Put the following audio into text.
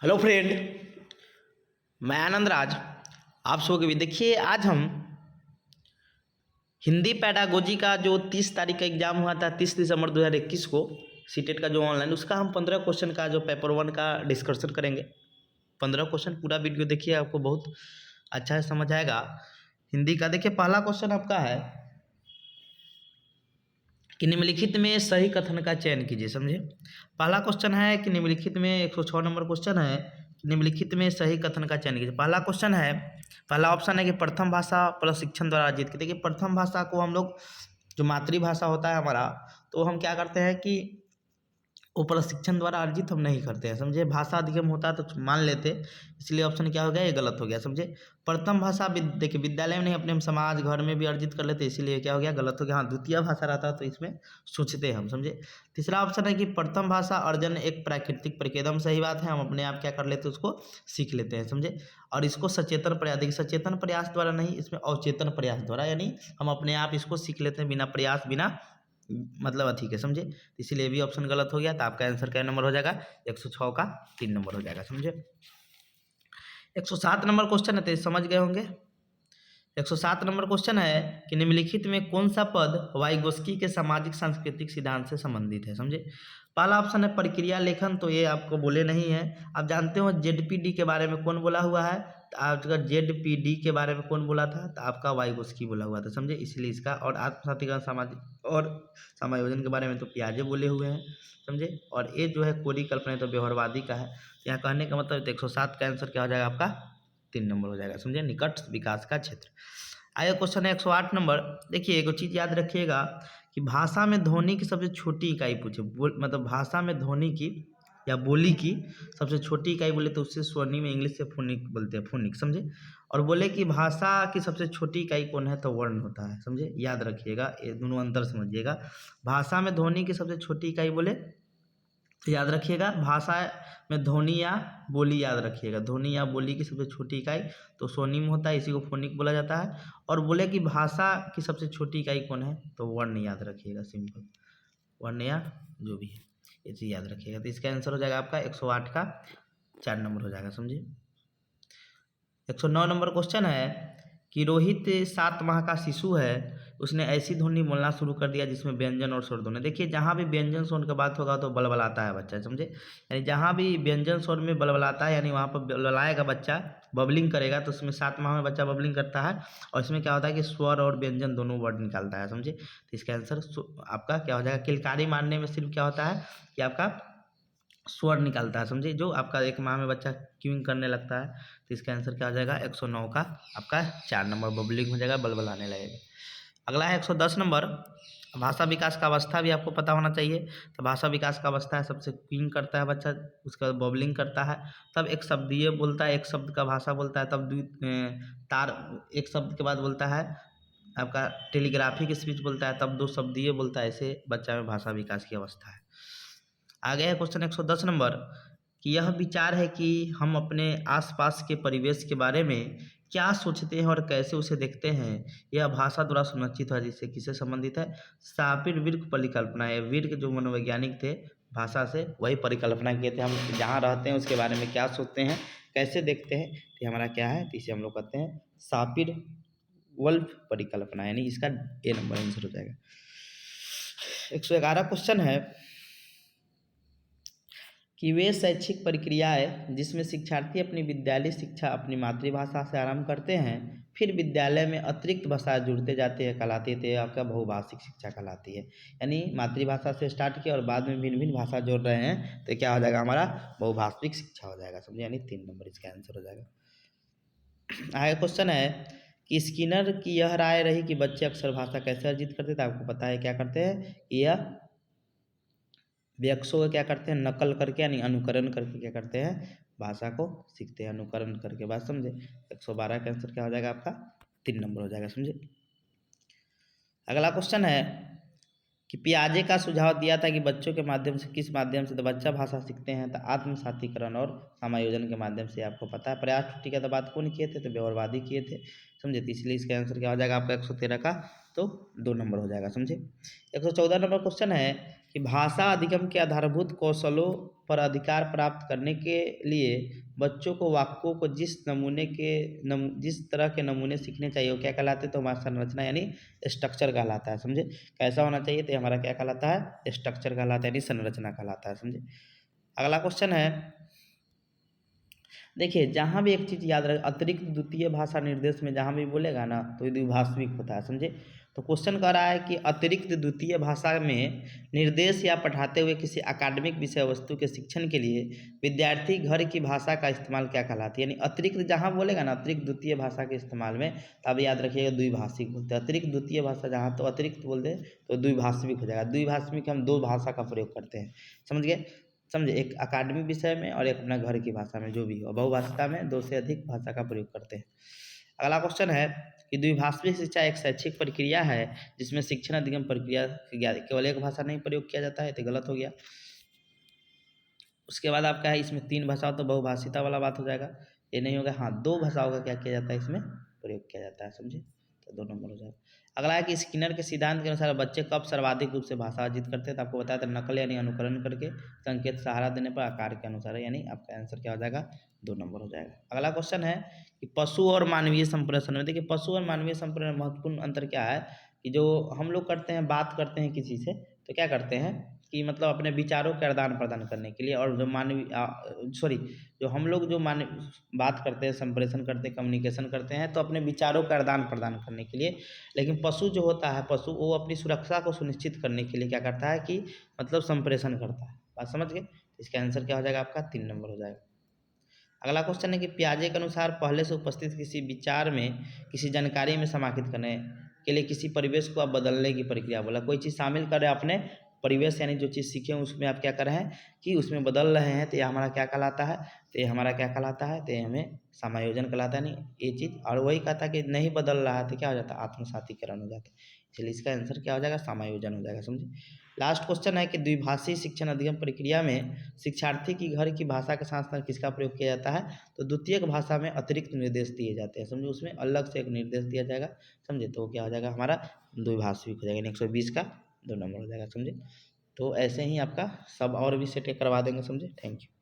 Hello friend, मैं आनंद राज। आप सबके भी देखिए, आज हम हिंदी पैडागोजी का जो 30 तारीख का एग्जाम हुआ था, 30 दिसंबर 2021 को सीटेट का जो ऑनलाइन, उसका हम 15 क्वेश्चन का जो पेपर 1 का डिस्कशन करेंगे। 15 क्वेश्चन, पूरा वीडियो देखिए, आपको बहुत अच्छा से समझ आएगा। हिंदी का देखिए, पहला क्वेश्चन आपका है कि निम्नलिखित में सही कथन का चयन कीजिए। समझे, पहला क्वेश्चन है कि निम्नलिखित में 106 नंबर क्वेश्चन है, निम्नलिखित में सही कथन का चयन कीजिए। पहला क्वेश्चन है, पहला ऑप्शन है कि प्रथम भाषा प्रशिक्षण द्वारा अर्जित की। देखिए, प्रथम भाषा को हम लोग, जो मातृभाषा होता है हमारा, तो हम क्या करते हैं कि वो प्रशिक्षण द्वारा अर्जित हम नहीं करते हैं। समझे, भाषा अधिगम होता तो मान लेते, इसलिए ऑप्शन क्या हो गया, ये गलत हो गया। समझे, प्रथम भाषा देखिए विद्यालय में नहीं, अपने हम समाज घर में भी अर्जित कर लेते, इसीलिए क्या हो गया, गलत हो गया। हाँ, द्वितीय भाषा रहता तो इसमें सोचते हम। समझे, तीसरा ऑप्शन है कि प्रथम भाषा अर्जन एक प्राकृतिक प्रक्रिया। एकदम सही बात है, हम अपने आप क्या कर लेते हैं, उसको सीख लेते हैं। समझे, और इसको सचेतन प्रयास, देखिए सचेतन प्रयास द्वारा नहीं, इसमें अवचेतन प्रयास द्वारा, यानी हम अपने आप इसको सीख लेते हैं बिना प्रयास, बिना मतलब ठीक है। समझे, इसीलिए भी ऑप्शन गलत हो गया। तो आपका आंसर क्या नंबर हो जाएगा, 106 का 3 नंबर हो जाएगा। समझे, 107 नंबर क्वेश्चन है, तो समझ गए होंगे। 107 नंबर क्वेश्चन है कि निम्नलिखित में कौन सा पद वाइगोस्की के सामाजिक सांस्कृतिक सिद्धांत से संबंधित है। समझे, पहला ऑप्शन है प्रक्रिया लेखन, तो ये आपको बोले नहीं है। आप जानते हो जेडपीडी के बारे में कौन बोला हुआ है, तो आपका जेडपीडी के बारे में कौन बोला था, तो आपका वाइगोस्की बोला हुआ था। समझे, इसलिए इसका, और आत्मसातीकरण सामाजिक और समायोजन के बारे में तो पियाजे बोले हुए हैं। समझे, और ये जो है कोरी कल्पना तो व्यवहारवादी का है। यहाँ कहने का मतलब 107 का आंसर क्या हो जाएगा, आपका 3 नंबर हो जाएगा। समझे, निकट विकास का क्षेत्र। आगे क्वेश्चन है 108 नंबर। देखिए, एक चीज याद रखिएगा कि भाषा में ध्वनि की सबसे छोटी इकाई पूछे, मतलब भाषा में ध्वनि की या बोली की सबसे छोटी इकाई बोले तो उससे स्वर्णी में इंग्लिश से फोनिक बोलते हैं, फोनिक। समझे, और बोले कि भाषा की सबसे छोटी इकाई कौन है, तो वर्ण होता है। समझे, याद रखिएगा, ये दोनों अंतर समझिएगा। भाषा में ध्वनि की सबसे छोटी इकाई बोले तो याद रखिएगा, भाषा में ध्वनि या बोली, याद रखिएगा ध्वनि या बोली की सबसे छोटी इकाई तो स्वनिम होता है, इसी को फोनिक बोला जाता है। और बोले कि भाषा की सबसे छोटी इकाई कौन है, तो वर्ण, याद रखिएगा, सिंपल वर्ण या जो भी है, ये चीज़ याद रखिएगा। तो इसका आंसर हो जाएगा आपका 108 का 4 नंबर हो जाएगा। समझिए, 109 नंबर क्वेश्चन है कि रोहित 7 माह का शिशु है, उसने ऐसी ध्वनि बोलना शुरू कर दिया जिसमें व्यंजन और स्वर दोनों। देखिए, जहाँ भी व्यंजन स्वर का बात होगा तो बलबलाता है बच्चा। समझे, यानी जहाँ भी व्यंजन स्वर में बलबलाता है, यानी वहाँ पर बलबलाएगा बच्चा, बबलिंग करेगा, तो उसमें 7 माह में बच्चा बबलिंग करता है। और इसमें क्या होता है कि स्वर और व्यंजन दोनों वर्ड निकालता है। समझे, तो इसका आंसर आपका क्या हो जाएगा, किलकारी मारने में सिर्फ क्या होता है कि आपका स्वर निकालता है। समझिए, जो आपका 1 माह में बच्चा क्यूइंग करने लगता है, तो इसका आंसर क्या हो जाएगा, 109 का आपका 4 नंबर, बबलिंग हो जाएगा, बलबलाने लगेगा। अगला है 110 नंबर। भाषा विकास का अवस्था भी आपको पता होना चाहिए। तो भाषा विकास का अवस्था है, सबसे क्यूइंग करता है बच्चा, उसके बाद बबलिंग करता है, तब एक शब्दीय बोलता है, एक शब्द का भाषा बोलता है, तब तार एक शब्द के बाद बोलता है आपका टेलीग्राफिक स्पीच बोलता है, तब 2 शब्दीय बोलता है। ऐसे बच्चा में भाषा विकास की अवस्था है। आगे है क्वेश्चन 110 नंबर कि यह विचार है कि हम अपने आसपास के परिवेश के बारे में क्या सोचते हैं और कैसे उसे देखते हैं, यह भाषा द्वारा सुनिश्चित है। जिससे किससे संबंधित है, सापिर विर्क परिकल्पना है। विर्क जो मनोवैज्ञानिक थे, भाषा से वही परिकल्पना किए थे, हम जहाँ रहते हैं उसके बारे में क्या सोचते हैं, कैसे देखते हैं, तो हमारा क्या है, तो इसे हम लोग कहते हैं सापिर वल्फ परिकल्पना, यानी इसका ए नंबर आंसर हो जाएगा। 111 क्वेश्चन है कि वे शैक्षिक प्रक्रियाएं जिसमें शिक्षार्थी अपनी विद्यालय शिक्षा अपनी मातृभाषा से आरंभ करते हैं, फिर विद्यालय में अतिरिक्त भाषा जुड़ते जाते हैं, कहलाती है, तो आपका बहुभाषिक शिक्षा कहलाती है। यानी मातृभाषा से स्टार्ट किया और बाद में भिन्न भिन्न भाषा जोड़ रहे हैं, तो क्या हो जाएगा, हमारा बहुभाषिक शिक्षा हो जाएगा। समझे, यानी 3 नंबर इसका आंसर हो जाएगा। आगे क्वेश्चन है कि स्किनर की यह राय रही कि बच्चे अक्षर भाषा कैसे अर्जित करते थे। आपको पता है क्या करते हैं, यह व्यक्सों का क्या करते हैं, नकल करके, यानी अनुकरण करके क्या करते हैं, भाषा को सीखते हैं, अनुकरण करके। बात समझे, 112 का आंसर क्या हो जाएगा, आपका 3 नंबर हो जाएगा। समझे, अगला क्वेश्चन है कि पियाजे का सुझाव दिया था कि बच्चों के माध्यम से, किस माध्यम से, तो बच्चा भाषा सीखते हैं तो आत्मसातीकरण और समायोजन के माध्यम से। आपको पता है प्रयास छुट्टी का तो बात कौन किए थे, तो व्यवहारवादी किए थे। समझे, तो इसलिए इसका आंसर क्या हो जाएगा आपका 113 का, तो 2 नंबर हो जाएगा। समझे, 114 नंबर क्वेश्चन है कि भाषा अधिगम के आधारभूत कौशलों पर अधिकार प्राप्त करने के लिए बच्चों को वाक्यों को जिस तरह के नमूने सीखने चाहिए वो क्या कहलाते हैं, तो हमारा संरचना यानी स्ट्रक्चर कहलाता है। समझे, कैसा होना चाहिए, तो हमारा क्या कहलाता है, स्ट्रक्चर कहलाता है यानी संरचना कहलाता है। समझे, अगला क्वेश्चन है, देखिए जहाँ भी एक चीज़ याद रहे, अतिरिक्त द्वितीय भाषा निर्देश में जहाँ भी बोलेगा ना तो ये द्विभाषिक होता है। समझे, तो क्वेश्चन कह रहा है कि अतिरिक्त द्वितीय भाषा में निर्देश या पढ़ाते हुए किसी अकादमिक विषय वस्तु के शिक्षण के लिए विद्यार्थी घर की भाषा का इस्तेमाल क्या कहलाती है। यानी अतिरिक्त जहाँ बोलेगा ना अतिरिक्त द्वितीय भाषा के इस्तेमाल में, तब याद रखिएगा द्विभाषिक बोलते हैं। अतिरिक्त द्वितीय भाषा जहाँ तो अतिरिक्त बोलते हैं तो द्विभाषिक हो जाएगा। द्विभाषिक हम दो भाषा का प्रयोग करते हैं। समझ गए, समझे, एक अकादमिक विषय में और एक अपना घर की भाषा में, जो भी हो बहुभाषिता में दो से अधिक भाषा का प्रयोग करते हैं। अगला क्वेश्चन है कि द्विभाषिक शिक्षा एक शैक्षिक प्रक्रिया है जिसमें शिक्षण अधिगम प्रक्रिया केवल एक भाषा नहीं प्रयोग किया जाता है, तो गलत हो गया। उसके बाद आपका है इसमें 3 भाषाओं, तो बहुभाषिता वाला बात हो जाएगा, ये नहीं होगा। हाँ, 2 भाषाओं का क्या किया जाता है, इसमें प्रयोग किया जाता है। समझे, तो 2 नंबर हो जाएगा। अगला है कि स्किनर के सिद्धांत के अनुसार बच्चे कब सर्वाधिक रूप से भाषा अर्जित करते हैं, तो आपको बताया था नकल यानी अनुकरण करके, संकेत सहारा देने पर, आकार के अनुसार, यानी आपका आंसर क्या हो जाएगा, 2 नंबर हो जाएगा। अगला क्वेश्चन है कि पशु और मानवीय संप्रेषण में, देखिए पशु और मानवीय संप्रेषण में महत्वपूर्ण अंतर क्या है कि जो हम लोग करते हैं, बात करते हैं किसी से, तो क्या करते हैं कि मतलब अपने विचारों के आदान प्रदान करने के लिए, और जो जो हम लोग जो बात करते हैं, संप्रेषण करते हैं, कम्युनिकेशन करते हैं, तो अपने विचारों का आदान प्रदान करने के लिए। लेकिन पशु जो होता है, पशु वो अपनी सुरक्षा को सुनिश्चित करने के लिए क्या करता है कि मतलब संप्रेषण करता है। बात समझ गए, इसका आंसर क्या हो जाएगा आपका, 3 नंबर हो जाएगा। अगला क्वेश्चन है कि पियाजे के अनुसार पहले से उपस्थित किसी विचार में किसी जानकारी में समाहित करने के लिए किसी परिवेश को आप बदलने की प्रक्रिया बोला। कोई चीज़ शामिल कर रहे हैं अपने परिवेश, यानी जो चीज़ सीखे उसमें आप क्या कर रहे हैं कि उसमें बदल रहे हैं, तो ये हमारा क्या कहलाता है, तो ये हमारा क्या कहलाता है, तो ये हमें समायोजन कहलाता है। नहीं ये चीज़, और वही कहता है कि नहीं बदल रहा है तो क्या हो जाता है, आत्मसातीकरण हो जाता है। इसलिए इसका आंसर क्या हो जाएगा, समायोजन हो जाएगा। समझे, लास्ट क्वेश्चन है कि द्विभाषी शिक्षण अधिगम प्रक्रिया में शिक्षार्थी की घर की भाषा के साथ साथ किसका प्रयोग किया जाता है, तो द्वितीयक भाषा में अतिरिक्त निर्देश दिए जाते हैं। समझे, उसमें अलग से एक निर्देश दिया जाएगा। समझे, तो क्या हो जाएगा हमारा द्विभाषिक हो जाएगा, 120 का 2 नंबर हो जाएगा। समझे, तो ऐसे ही आपका सब और भी सेट करवा देंगे। समझे, थैंक यू।